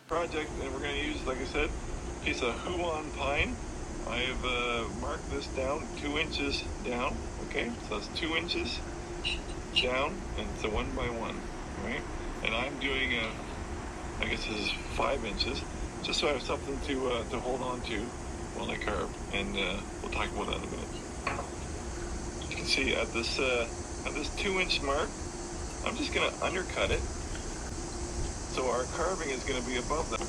project, and we're going to use, like I said, a piece of Huon pine. I've marked this down 2 inches down. Okay, so that's 2 inches down, and it's a 1 by 1, right? And I'm doing I guess this is 5 inches, just so I have something to hold on to while I carve, and we'll talk about that in a minute. You can see at this 2-inch mark, I'm just going to undercut it, so our carving is going to be above that.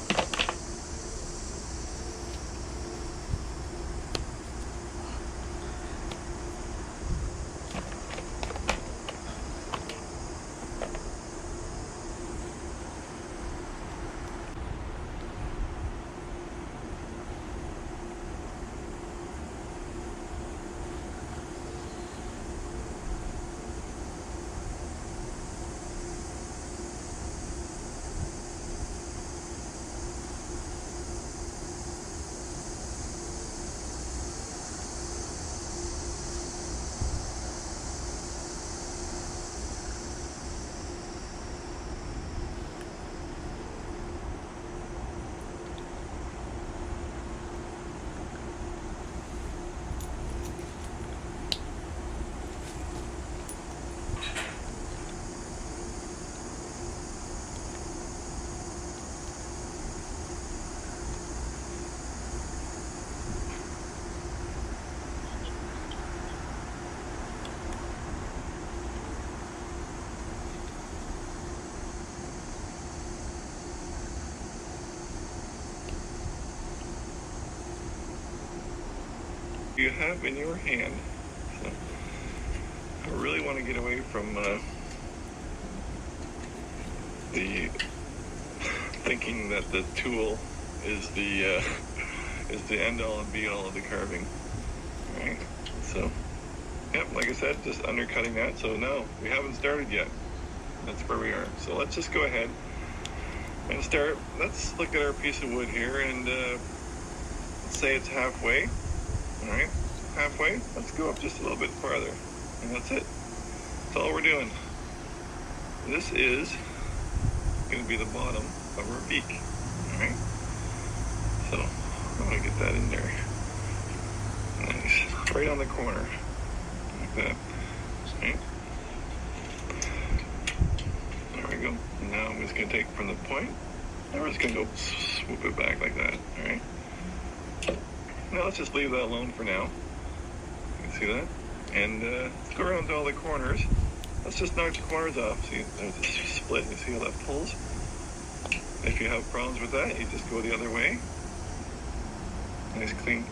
You have in your hand. So I really want to get away from the thinking that the tool is the end all and be all of the carving. All right. So, yep, like I said, just undercutting that. So no, we haven't started yet. That's where we are. So let's just go ahead and start. Let's look at our piece of wood here, and let's say it's halfway. All right, halfway. Let's go up just a little bit farther, and that's it. That's all we're doing. This is going to be the bottom of our beak. All right. So I'm going to get that in there. Nice, right on the corner, like that. Okay. There we go. Now I'm just going to take from the point, and we're just going to go swoop it back like that. All right. Now let's just leave that alone for now. You can see that? And let's go around to all the corners. Let's just knock the corners off. See, there's a split. You see how that pulls? If you have problems with that, you just go the other way. Nice clean.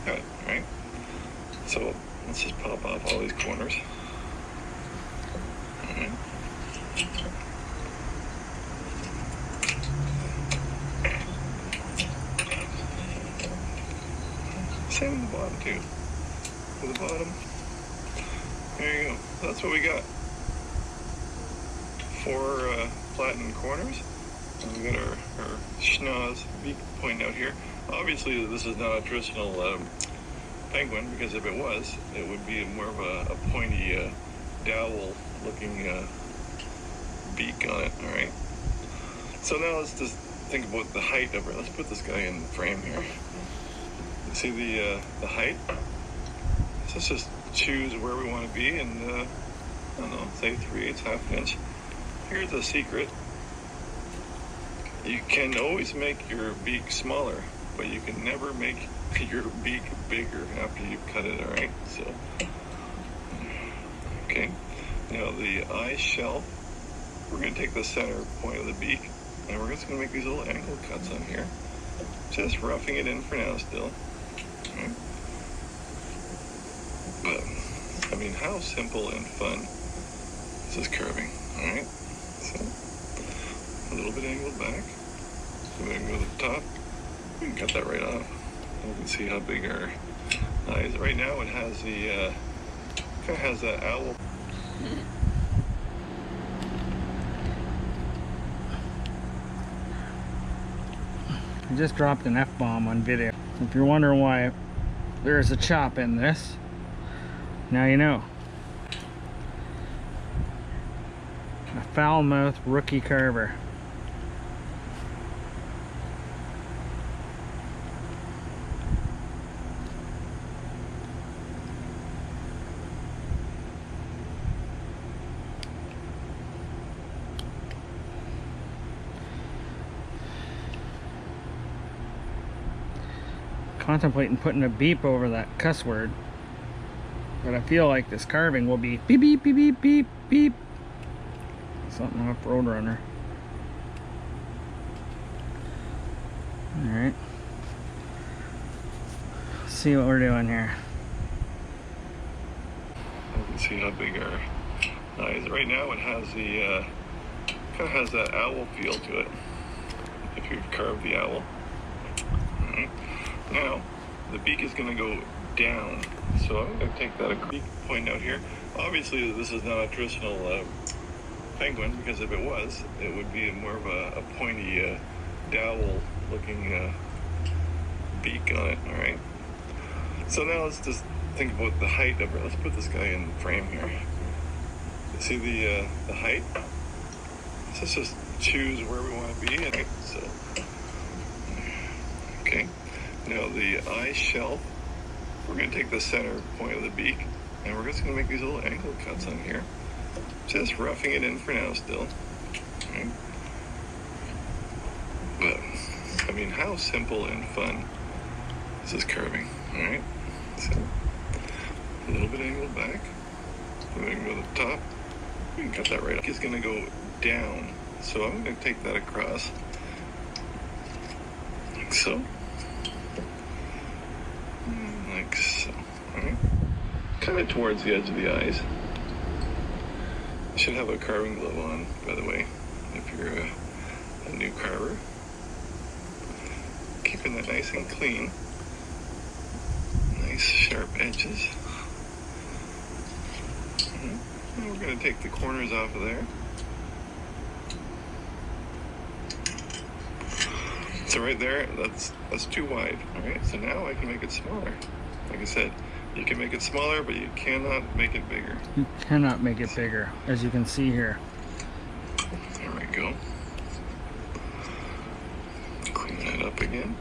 Got it, right? So let's just pop off all these corners. All right. Same in the bottom too. To the bottom. There you go. So that's what we got. 4 flattened corners. And we got our schnoz beak pointing out here. Obviously, this is not a traditional penguin, because if it was, it would be more of a pointy dowel-looking beak on it. All right. So now let's just think about the height of it. Let's put this guy in the frame here. You see the height? So let's just choose where we want to be, and I don't know, say 3/8, half an inch. Here's a secret. You can always make your beak smaller, but you can never make your beak bigger after you've cut it, all right? So, okay. Now the eye shell, we're going to take the center point of the beak, and we're just going to make these little angle cuts on here. Just roughing it in for now still. Okay. But, I mean, how simple and fun is This is curving. Alright, so a little bit angled back. So we're going to go to the top. We can cut that right off. You can see how big our eyes. Right now it has the kind of has that owl. I just dropped an F-bomb on video. If you're wondering why there's a chop in this, now you know. A foul-mouthed rookie carver. Contemplating putting a beep over that cuss word, but I feel like this carving will be beep beep beep beep beep beep. Something off Roadrunner. Alright. See what we're doing here. You can see how big our eyes. Right now it has the kind of has that owl feel to it. If you've carved the owl. Alright. Now, the beak is going to go down, so I'm going to take that a beak point out here. Obviously, this is not a traditional penguin, because if it was, it would be more of a pointy, dowel-looking beak on it, alright? So now let's just think about the height of it. Let's put this guy in frame here. See the height? Let's just choose where we want to be, right? So, okay. Now the eye shelf, we're going to take the center point of the beak, and we're just going to make these little angle cuts on here. Just roughing it in for now still. Right? But, I mean, how simple and fun is this carving, alright? So, a little bit angled back. We're going to go to the top. We can cut that right off. It's going to go down, so I'm going to take that across. Like so. Like so, alright? Kind of towards the edge of the eyes. You should have a carving glove on, by the way, if you're a new carver. Keeping that nice and clean. Nice sharp edges. And we're going to take the corners off of there. So right there, that's too wide, alright? So now I can make it smaller. Like I said, you can make it smaller, but you cannot make it bigger. You cannot make it bigger, as you can see here. There we go. Clean that up again.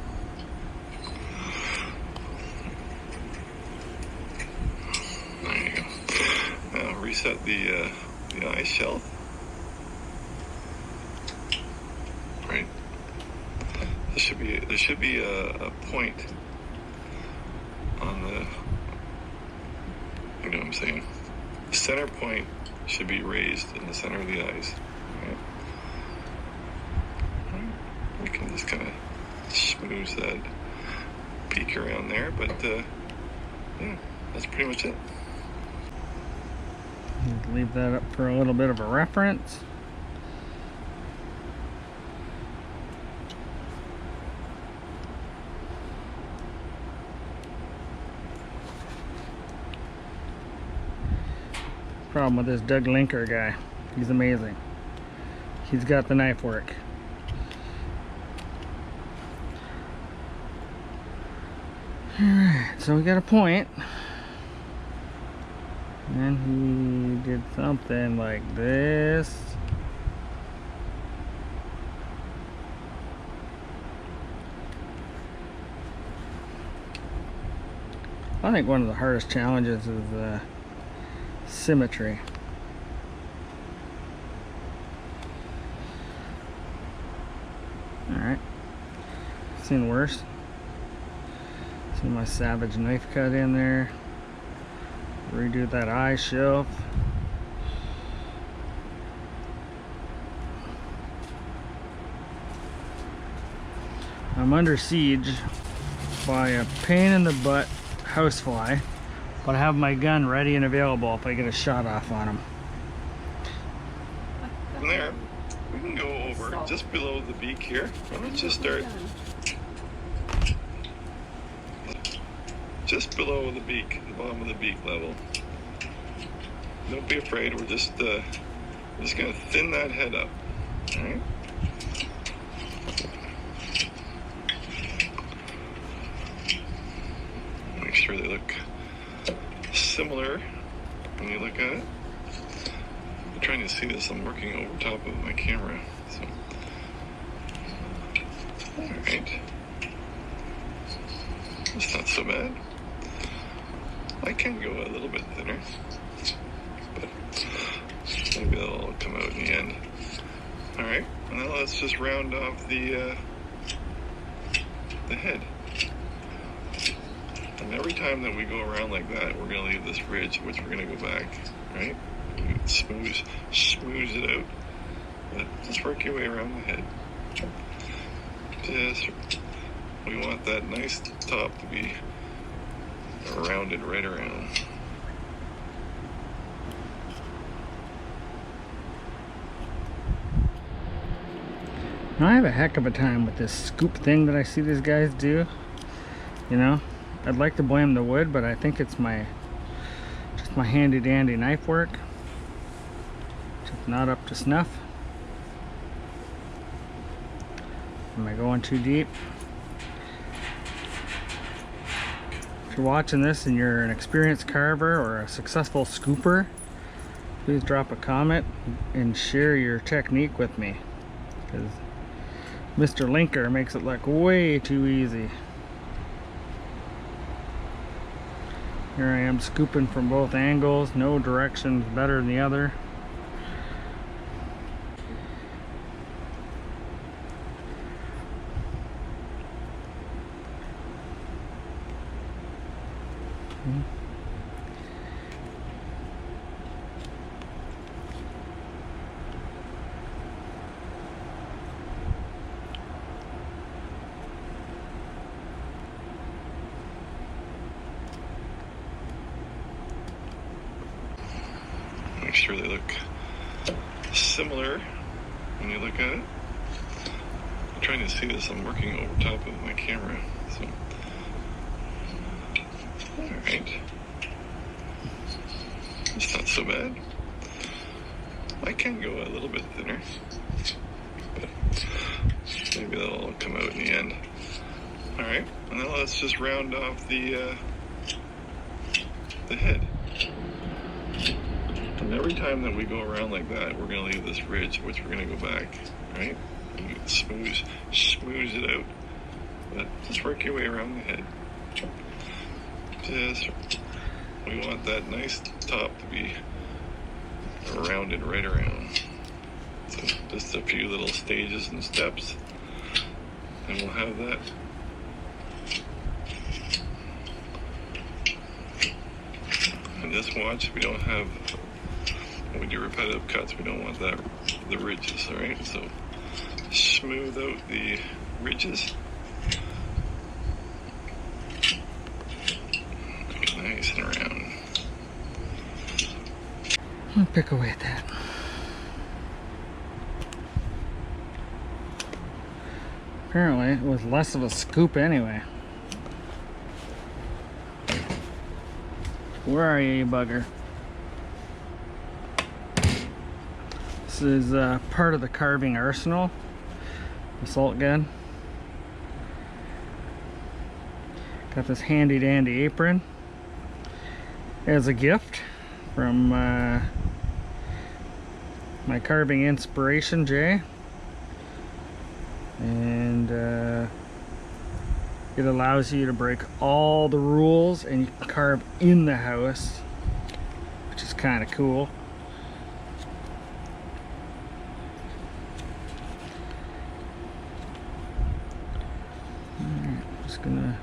There you go. Now reset the eye shelf. Right. There should be a point on the, you know what I'm saying? The center point should be raised in the center of the eyes. Right? We can just kind of smooth that peak around there, but yeah, that's pretty much it. Leave that up for a little bit of a reference. Problem with this Doug Linker guy, he's amazing. He's got the knife work. Alright, so we got a point. And he did something like this. I think one of the hardest challenges is symmetry. Alright. Seen worse. See my savage knife cut in there. Redo that eye shelf. I'm under siege by a pain in the butt housefly, but I have my gun ready and available if I get a shot off on him. We can go over just below the beak here. Well, let's just start just below the beak, the bottom of the beak level. Don't be afraid. We're just going to thin that head up. All right. Make sure they look similar when you look at it. I'm trying to see this. I'm working over top of my camera. So, all right. It's not so bad. I can go a little bit thinner, but maybe that'll all come out in the end. All right. Now let's just round off the head. And every time that we go around like that, we're going to leave this ridge, which we're going to go back, right? Smooth it out. But just work your way around the head. Just, we want that nice top to be rounded right around. Now I have a heck of a time with this scoop thing that I see these guys do. You know, I'd like to blame the wood, but I think it's just my handy dandy knife work. Just not up to snuff. Am I going too deep? If you're watching this and you're an experienced carver or a successful scooper, please drop a comment and share your technique with me, because Mr. Linker makes it look way too easy. Here I am scooping from both angles, no direction's better than the other. Make sure they look similar when you look at it. I'm trying to see this. I'm working over top of my camera. So, all right. It's not so bad. I can go a little bit thinner, but maybe that'll all come out in the end. All right. Now let's just round off the head. And every time that we go around like that, we're going to leave this ridge, which we're going to go back, right? Smooth it out. But just work your way around the head. Just, we want that nice top to be rounded right around. So just a few little stages and steps, and we'll have that. And this watch, we don't have, when we do repetitive cuts, we don't want that, the ridges, all right? So smooth out the ridges. Nice and around. I'll pick away at that. Apparently it was less of a scoop anyway. Where are you, bugger? This is part of the carving arsenal. The salt gun. Got this handy dandy apron as a gift from my carving inspiration, Jay. And it allows you to break all the rules and you can carve in the house, which is kind of cool. Alright, just gonna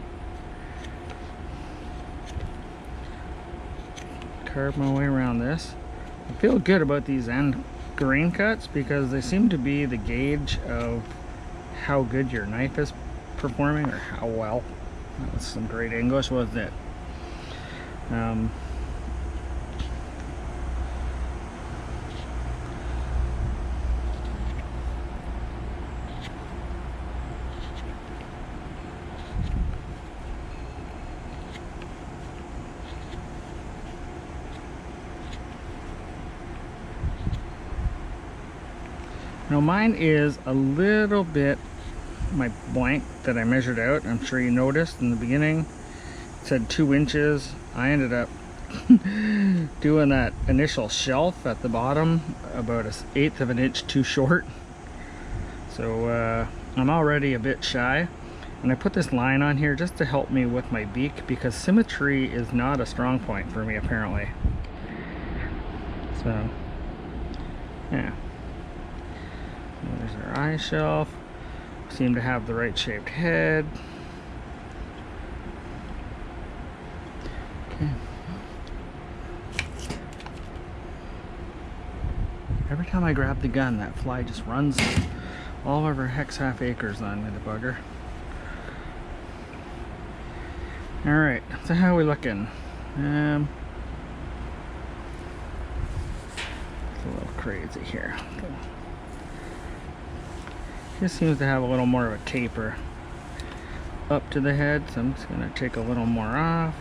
carve my way around this. I feel good about these end grain cuts because they seem to be the gauge of how good your knife is performing, or how well. That was some great English, wasn't it? Now mine is a little bit, my blank that I measured out, I'm sure you noticed in the beginning, it said 2 inches. I ended up doing that initial shelf at the bottom about 1/8 of an inch too short. So I'm already a bit shy. And I put this line on here just to help me with my beak, because symmetry is not a strong point for me apparently. So, yeah. There's our eye shelf. Seem to have the right shaped head. Okay. Every time I grab the gun, that fly just runs all over hex half acres on me, the bugger. Alright, so how are we looking? It's a little crazy here. Just seems to have a little more of a taper up to the head, so I'm just going to take a little more off.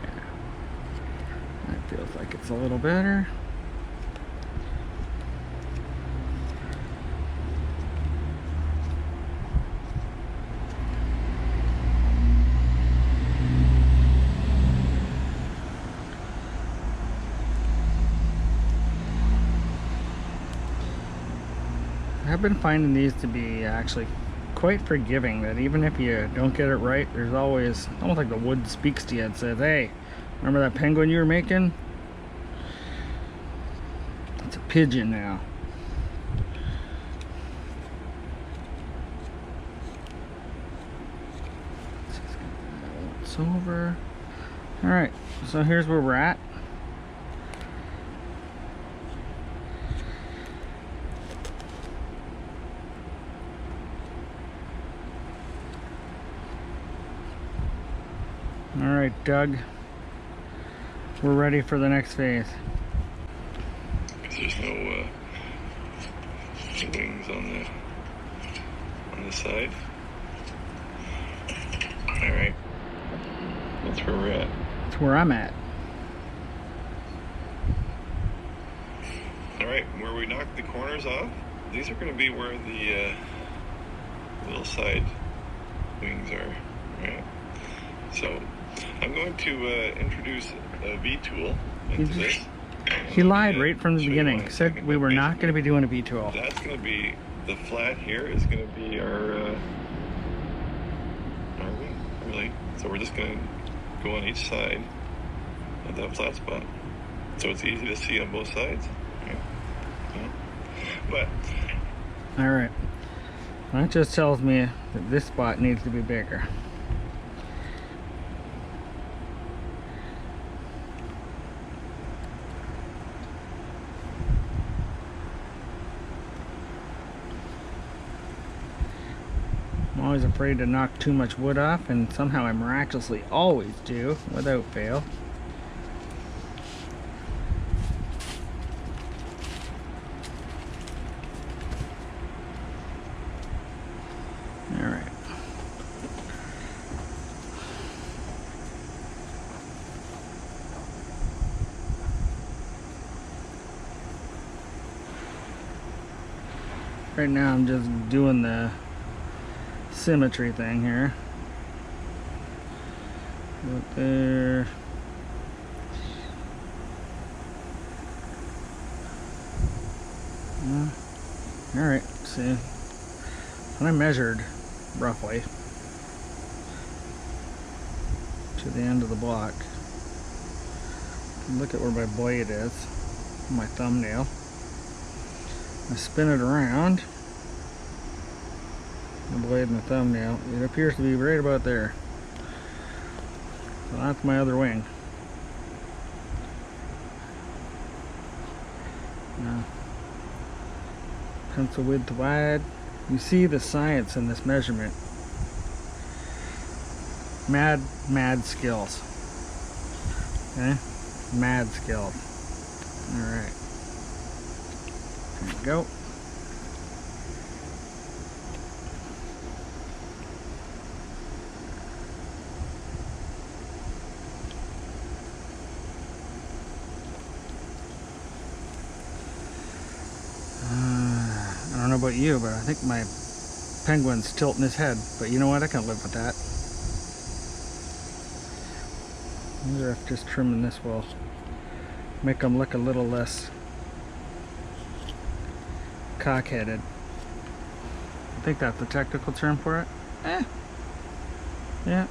Yeah. That feels like it's a little better. I've been finding these to be actually quite forgiving, that even if you don't get it right, there's always, almost like the wood speaks to you and says, hey, remember that penguin you were making? It's a pigeon now. Let's just get that once over. Alright, so here's where we're at. Alright, Doug, we're ready for the next phase. There's no wings on the side. Alright, that's where we're at. That's where I'm at. Alright, where we knocked the corners off, these are going to be where the little side wings are. Right? So I'm going to introduce a V-tool into this. He lied right from the beginning. Said we were not going to be doing a V-tool. That's going to be, the flat here is going to be our wing, really. So we're just going to go on each side of that flat spot. So it's easy to see on both sides. Okay. Yeah. But alright. That just tells me that this spot needs to be bigger. I'm always afraid to knock too much wood off, and somehow I miraculously always do, without fail. Alright. Right now I'm just doing the symmetry thing here. Right there. Alright, see. And I measured roughly to the end of the block. Look at where my blade is, my thumbnail. I spin it around, the blade and the thumbnail, it appears to be right about there. So that's my other wing. Now, pencil width wide. You see the science in this measurement. Mad skills. Okay? Mad skills. Alright. There we go. know about you, but I think my penguin's tilting his head. But you know what? I can live with that. I wonder if just trimming this will make them look a little less cock-headed. I think that's the technical term for it. Yeah,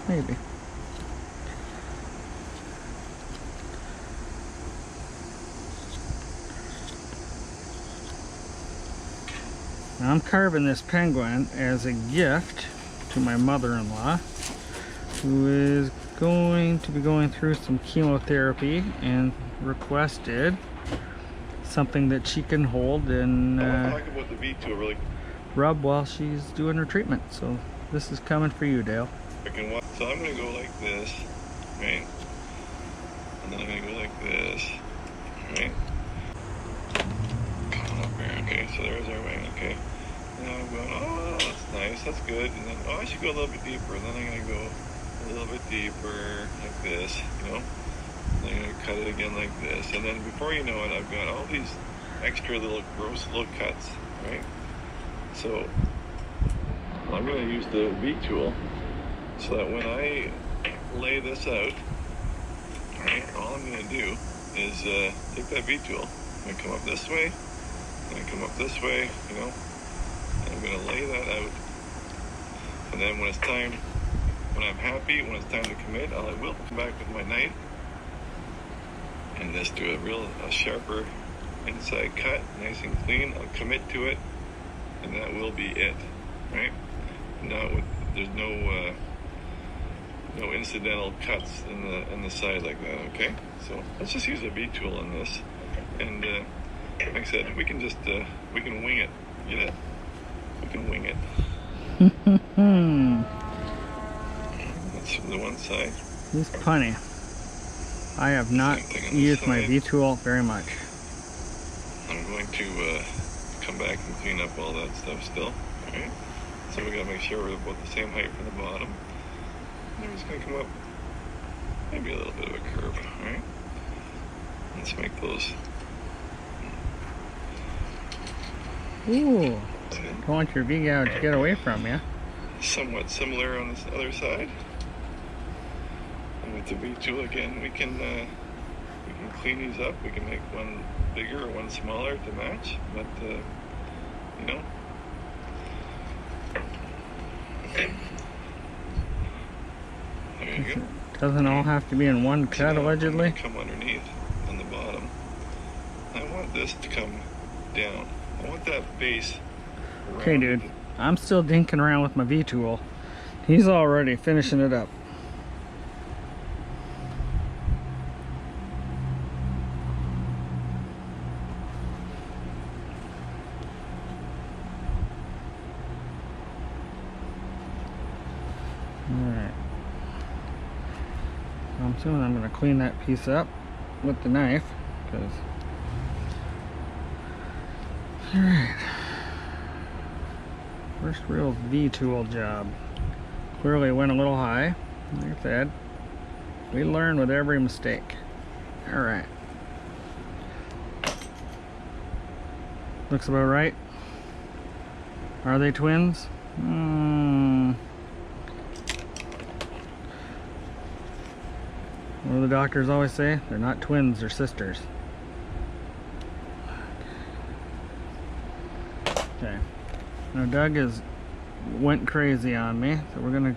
maybe. Now I'm carving this penguin as a gift to my mother-in-law, who is going to be going through some chemotherapy and requested something that she can hold and talk about the beak tool really. Rub while she's doing her treatment. So this is coming for you, Dale. So I'm going to go like this, right? And then I'm going to go like this, right? Come up here, okay, so there's our wing, okay. Now I'm going, oh, that's nice, that's good. And then, oh, I should go a little bit deeper. And then I'm going to go a little bit deeper, like this, you know? And I'm going to cut it again like this. And then before you know it, I've got all these extra little gross little cuts, right? So I'm going to use the beak tool so that when I lay this out, right, all I'm going to do is take that beak tool. I'm going to come up this way, and then come up this way, you know, and I'm going to lay that out. And then when it's time, when I'm happy, when it's time to commit, I will come back with my knife and just do a sharper inside cut, nice and clean. I'll commit to it, and that will be it, right? There's no incidental cuts in the side like that. Okay, so let's just use a beak tool on this, and like I said, we can just we can wing it. Get it? We can wing it. That's the one side. He's punny. I have not used my beak tool very much. I'm going to come back and clean up all that stuff still. All right. So we gotta make sure we're about the same height from the bottom. And we're just gonna come up maybe a little bit of a curve. All right. Let's make those. Ooh. Don't want your beak out to get away from you. Somewhat similar on this other side. And with the beak tool again, we can clean these up. We can make one bigger or one smaller to match, but you know. There you go. Doesn't all have to be in one cut, allegedly. Come underneath on the bottom. I want this to come down. I want that base. Okay, dude. I'm still dinking around with my V tool. He's already finishing it up. Alright. I'm assuming I'm going to clean that piece up with the knife, because... Alright. First real V-tool job. Clearly went a little high. Like I said, we learn with every mistake. Alright. Looks about right. Are they twins? What do the doctors always say? They're not twins, they're sisters. Okay. Now Doug went crazy on me, so we're gonna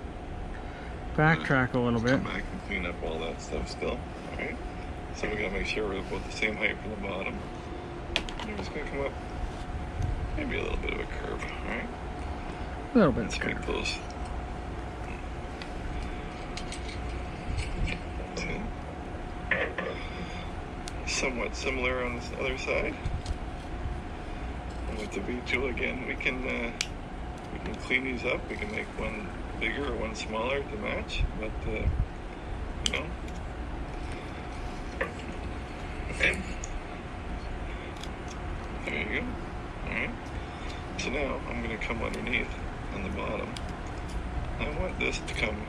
backtrack a little bit. Come back and clean up all that stuff still. Alright. So we gotta make sure we're about the same height from the bottom. And we're just gonna come up maybe a little bit of a curve, alright? A little bit Let's of make curve. those. Somewhat similar on this other side. And with the beak tool again, we can clean these up. We can make one bigger or one smaller to match, but you know. There you go. Alright. So now I'm going to come underneath on the bottom. I want this to come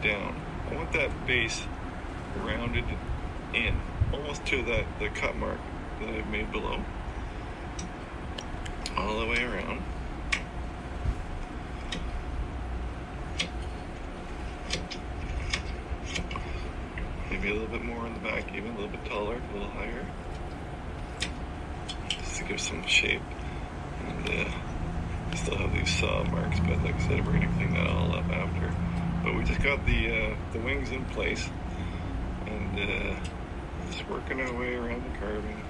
down. I want that base rounded in, almost to the cut mark that I've made below. all the way around. Maybe a little bit more on the back, even a little bit taller, a little higher, just to give some shape. And still have these saw marks, but like I said, we're gonna clean that all up after. But we just got the wings in place, and just working our way around the carving,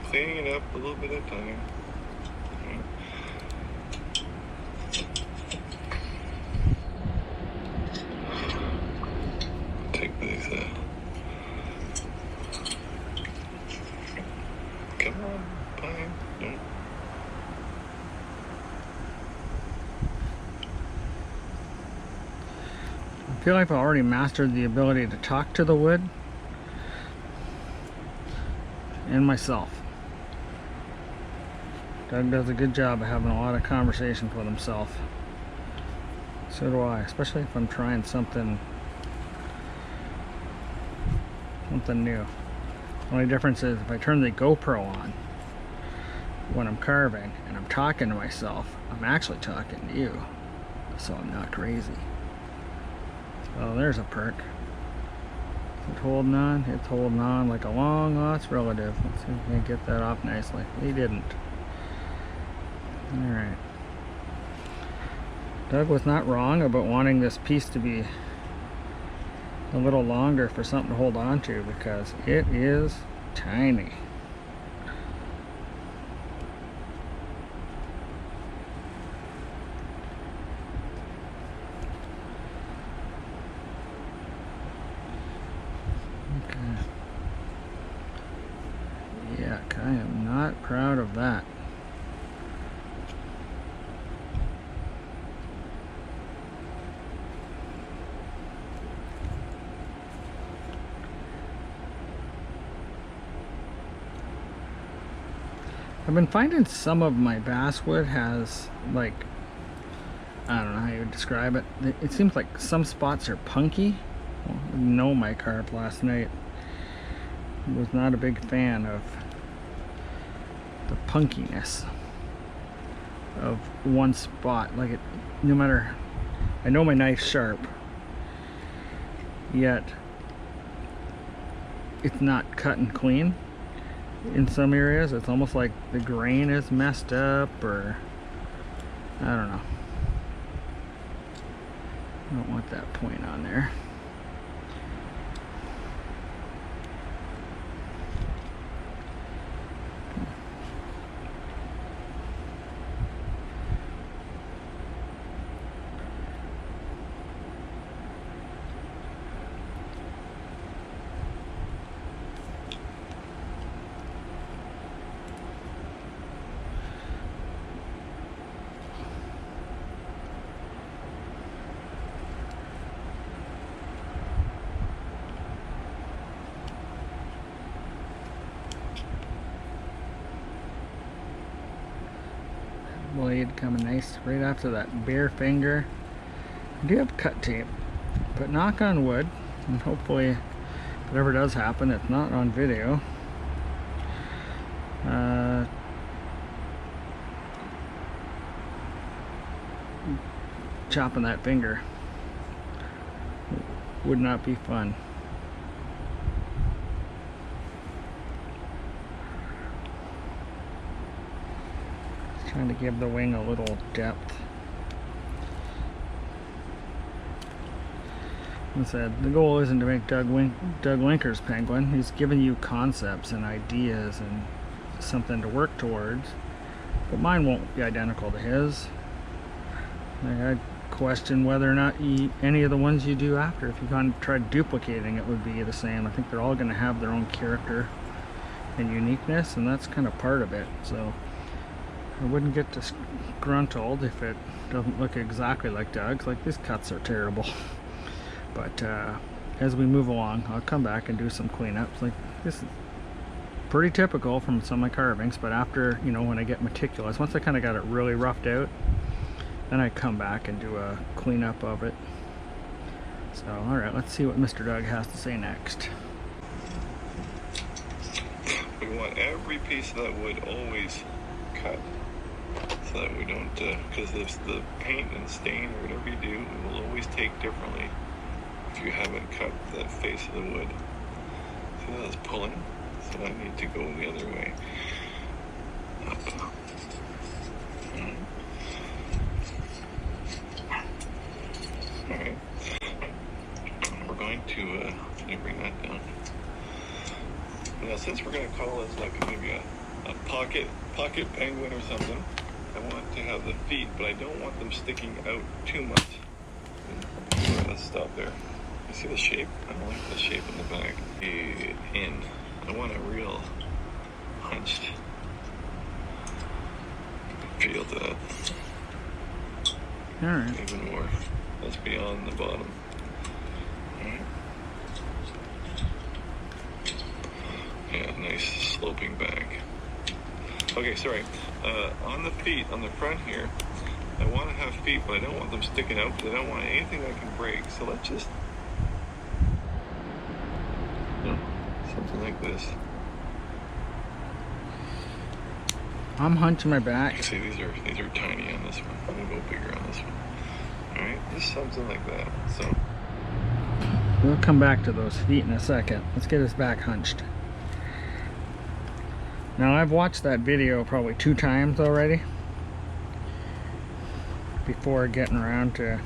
cleaning it up a little bit at a time. Take these. Come on, pine. No. I feel like I've already mastered the ability to talk to the wood and myself. Doug does a good job of having a lot of conversations with himself. So do I, especially if I'm trying something new. The only difference is if I turn the GoPro on when I'm carving and I'm talking to myself, I'm actually talking to you, so I'm not crazy. So there's a perk. Is it holding on? It's holding on like a long lost relative. Let's see if we can get that off nicely. He didn't. Alright. Doug was not wrong about wanting this piece to be a little longer for something to hold on to, because it is tiny. Okay. Yuck, I am not proud of that. I've been finding some of my basswood has, like, I don't know how you would describe it. It seems like some spots are punky. Well, I know my carp last night was not a big fan of the punkiness of one spot. Like, it, no matter, I know my knife's sharp, yet it's not cut and clean. In some areas it's almost like the grain is messed up, or I don't know. I don't want that point on there. Blade coming nice right after that bare finger. I do have cut tape, but knock on wood, and hopefully whatever does happen, it's not on video. Chopping that finger would not be fun. Trying to give the wing a little depth. Like I said, the goal isn't to make Doug Linker's penguin. He's giving you concepts and ideas and something to work towards, but mine won't be identical to his. I question whether or not any of the ones you do after, if you kind of tried duplicating it, would be the same. I think they're all going to have their own character and uniqueness, and that's kind of part of it. So I wouldn't get disgruntled if it doesn't look exactly like Doug's. Like, these cuts are terrible. But as we move along, I'll come back and do some cleanups. Like, this is pretty typical from some of my carvings, but after, you know, when I get meticulous, once I kind of got it really roughed out, then I come back and do a cleanup of it. So, alright, let's see what Mr. Doug has to say next. We want every piece of that wood always cut. so that we don't, because the paint and stain or whatever you do, it will always take differently if you haven't cut that face of the wood. See how that's pulling? So I need to go the other way. Up. Alright. We're going to bring that down. Now, since we're going to call this like maybe a pocket penguin or something, I want to have the feet, but I don't want them sticking out too much. Let's stop there. You see the shape? I don't like the shape in the back. In. I want a real hunched feel to that. Alright. Even more. That's beyond the bottom. Alright. Yeah, nice sloping back. Okay, sorry. On the feet, on the front here, I want to have feet, but I don't want them sticking out because I don't want anything that can break. So let's just, something like this. I'm hunching my back. You see, these are tiny on this one. I'm gonna go bigger on this one. All right, just something like that. So we'll come back to those feet in a second. Let's get his back hunched. Now, I've watched that video probably 2 times already before getting around to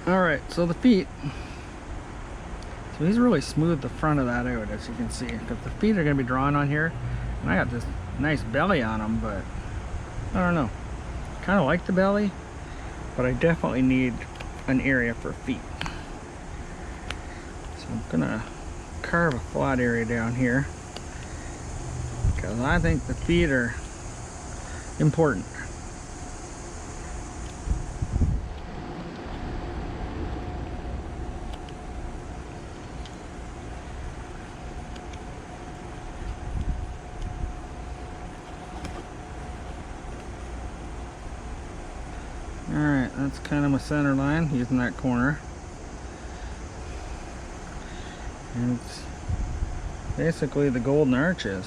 Alright, so the feet. So he's really smoothed the front of that out, as you can see. Because the feet are going to be drawn on here. And I got this nice belly on them, but I don't know. Kind of like the belly, but I definitely need an area for feet. So I'm going to carve a flat area down here. Because I think the feet are important. Alright, that's kind of my center line, using that corner. And it's basically the golden arches.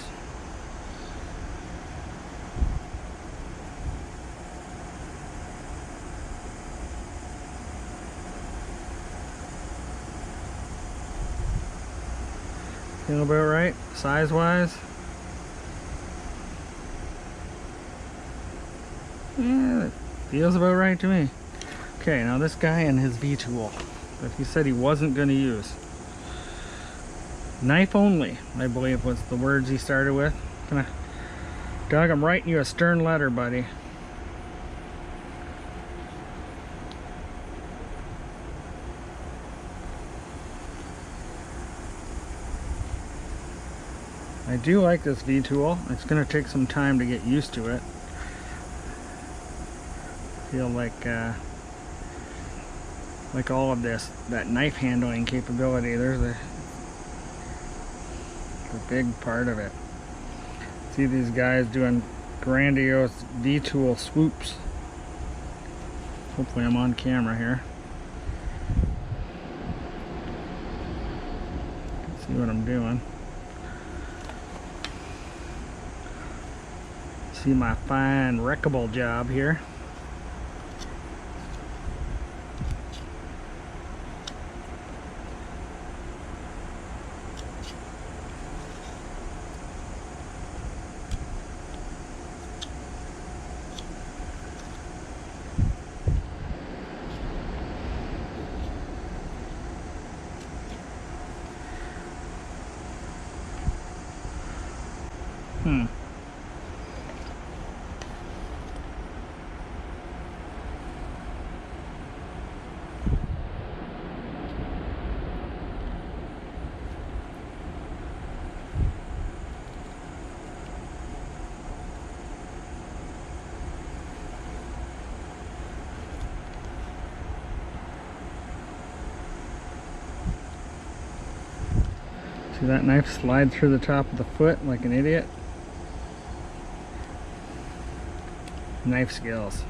Feel about right, size-wise? Yeah, that feels about right to me. Okay, now this guy and his V-tool that he said he wasn't going to use. Knife only, I believe was the words he started with. Doug, I'm writing you a stern letter, buddy. I do like this V-tool. It's going to take some time to get used to it. Feel like all of this, that knife handling capability, there's a big part of it. See these guys doing grandiose V-tool swoops. Hopefully I'm on camera here. See what I'm doing. See my fine wreckable job here. See that knife slide through the top of the foot like an idiot? Knife skills.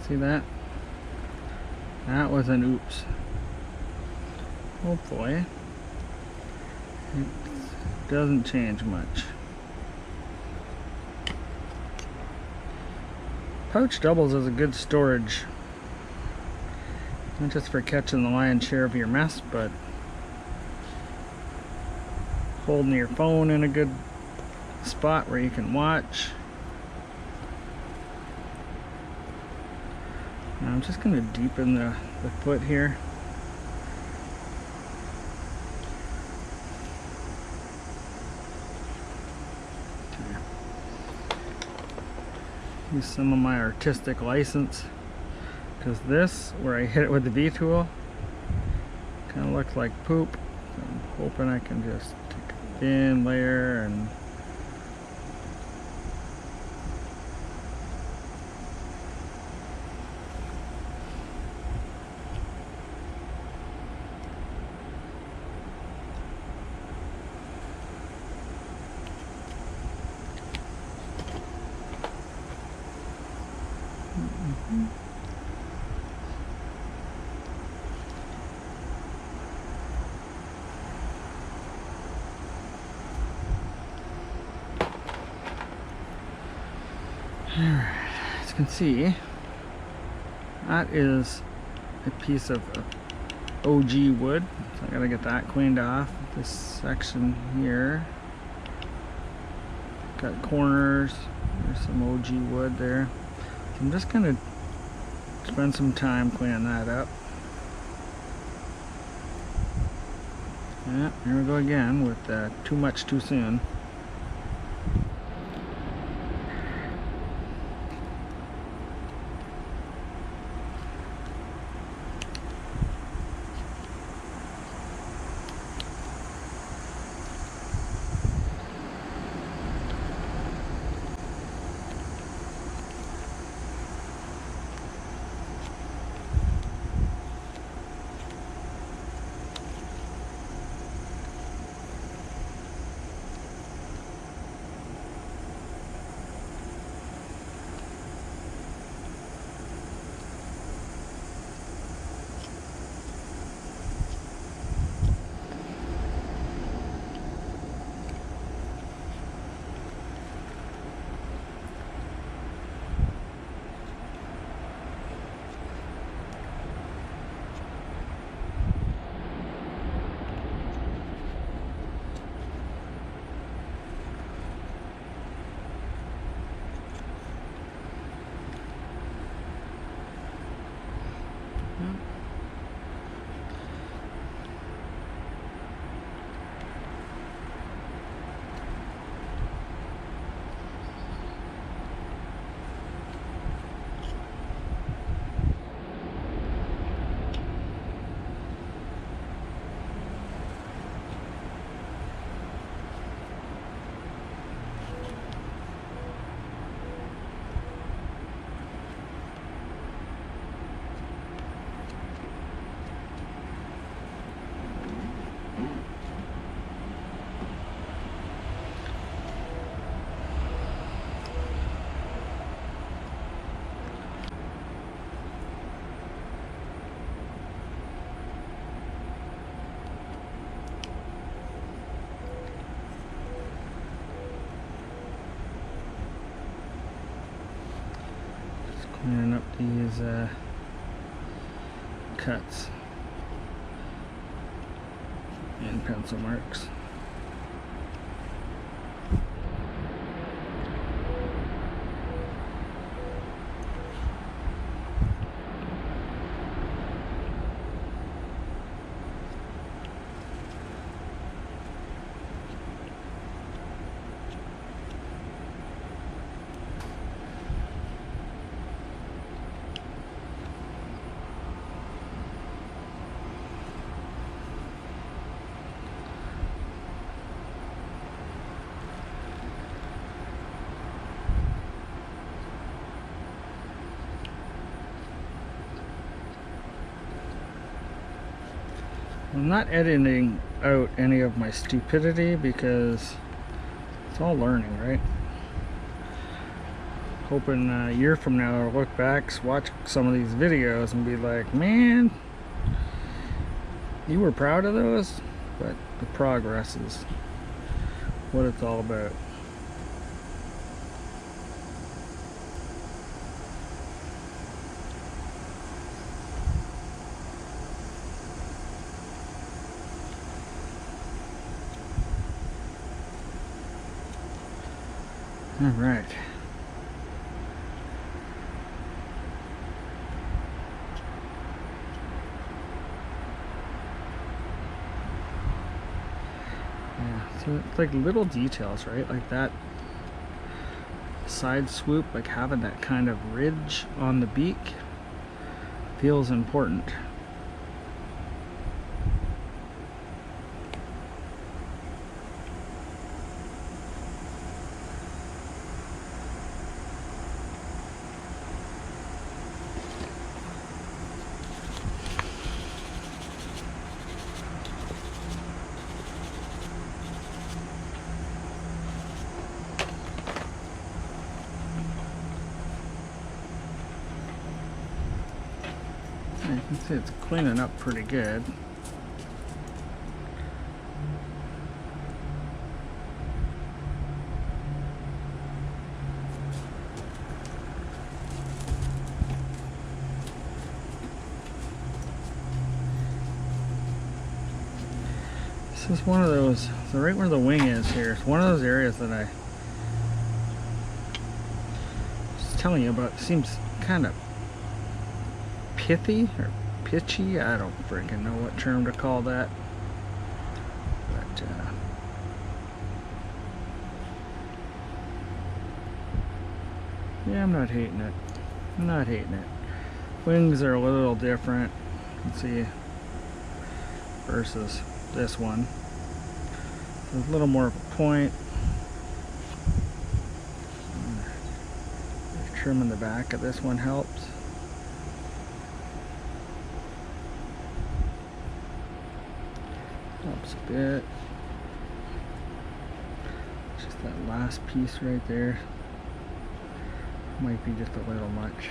See that? That was an oops. Hopefully it doesn't change much. Pouch doubles as a good storage, not just for catching the lion's share of your mess, but holding your phone in a good spot where you can watch. Now I'm just going to deepen the foot here. Use some of my artistic license, because this, where I hit it with the V tool, kind of looks like poop. So I'm hoping I can just take a thin layer and Alright, as you can see, that is a piece of OG wood. So I gotta get that cleaned off. This section here, got corners, there's some OG wood there. So I'm just gonna spend some time cleaning that up. Yeah, here we go again with too much too soon. cleaning up these cuts and pencil marks. I'm not editing out any of my stupidity because it's all learning, right? Hoping a year from now I'll look back, watch some of these videos and be like, man, you were proud of those? But the progress is what it's all about. All right. Yeah, so it's like little details, right? Like that side swoop, like having that kind of ridge on the beak feels important. You can see it's cleaning up pretty good. This is one of those, so right where the wing is here, it's one of those areas that I was telling you about. It seems kind of pithy or pitchy. I don't freaking know what term to call that, but yeah, I'm not hating it. I'm not hating it. Wings are a little different, you can see, versus this one. There's a little more of a point. Trimming the back of this one helps. Helps a bit. Just that last piece right there might be just a little much.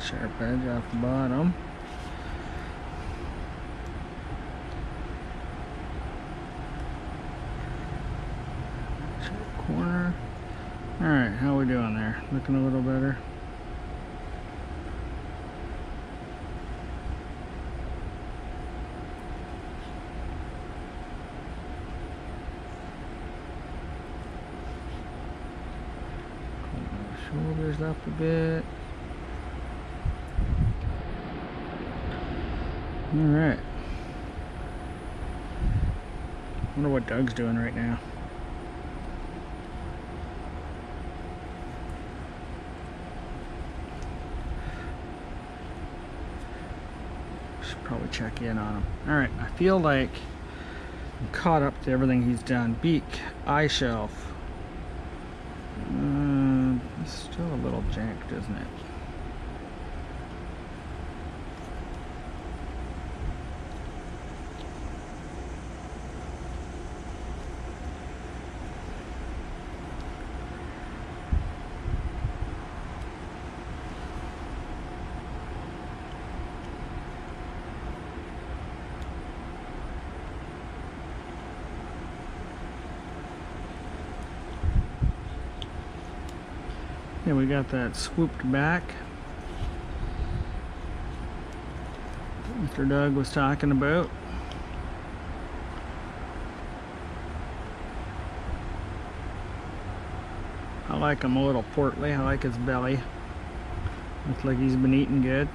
Sharp edge off the bottom. Sharp corner. Alright, how we doing there? Looking a little better? Pull my shoulders up a bit. Alright. Wonder what Doug's doing right now. Should probably check in on him. Alright, I feel like I'm caught up to everything he's done. Beak, eye shelf. It's still a little janked, isn't it? Yeah, we got that swooped back that Mr. Doug was talking about. I like him a little portly. I like his belly. Looks like he's been eating good.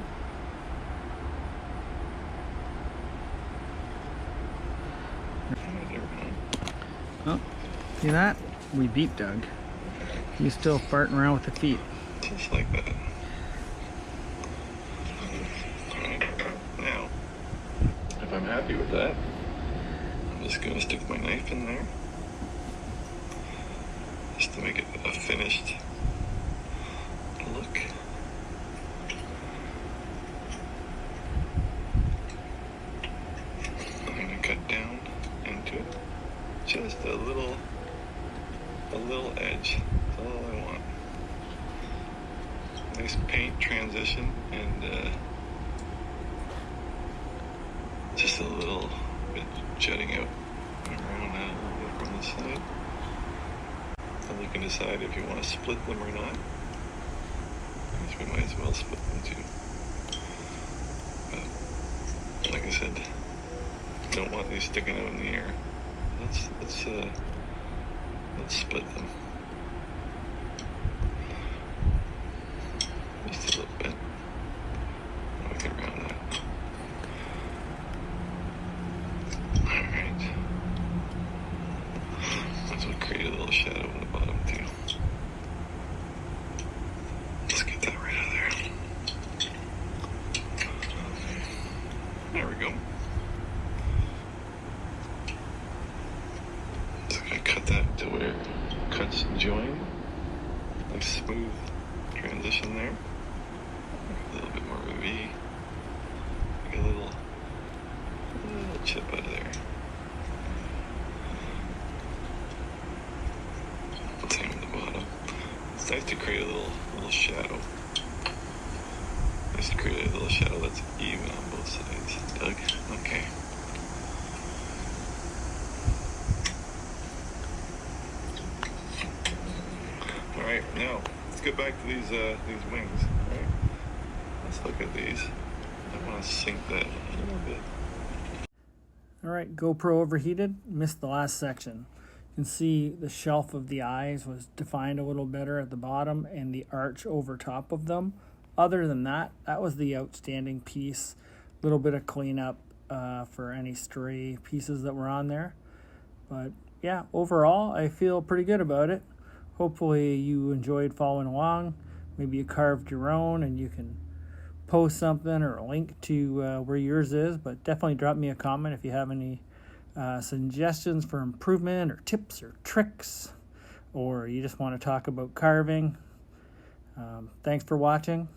Oh, see that? We beat Doug. He's still farting around with the feet. Just like that. Alright, now, if I'm happy with that, I'm just going to stick my knife in there. Just to make it a finished look. I'm going to cut down into it. Just a little edge. That's all I want. Nice paint transition and just a little bit jutting out around that a little bit from the side. And you can decide if you want to split them or not. I guess we might as well split them too. But like I said, don't want these sticking out in the air. Let's split them. Just a little bit. We can round that. Alright. This will create a little shadow in the bottom too. Let's get that right out of there. There we go. Cut that to where cuts join. Nice smooth transition there. A little bit more of a V. Make a little chip out of there. Same at the bottom. It's nice to create a little shadow. Nice to create a little shadow that's even on both sides. Doug? Okay. Alright, now let's get back to these wings. Alright, let's look at these. I want to sink that a little bit. Alright, GoPro overheated. Missed the last section. You can see the shelf of the eyes was defined a little better at the bottom and the arch over top of them. Other than that, that was the outstanding piece. A little bit of cleanup for any stray pieces that were on there. But yeah, overall, I feel pretty good about it. Hopefully you enjoyed following along. Maybe you carved your own and you can post something or a link to where yours is. But definitely drop me a comment if you have any suggestions for improvement or tips or tricks, or you just want to talk about carving. Thanks for watching.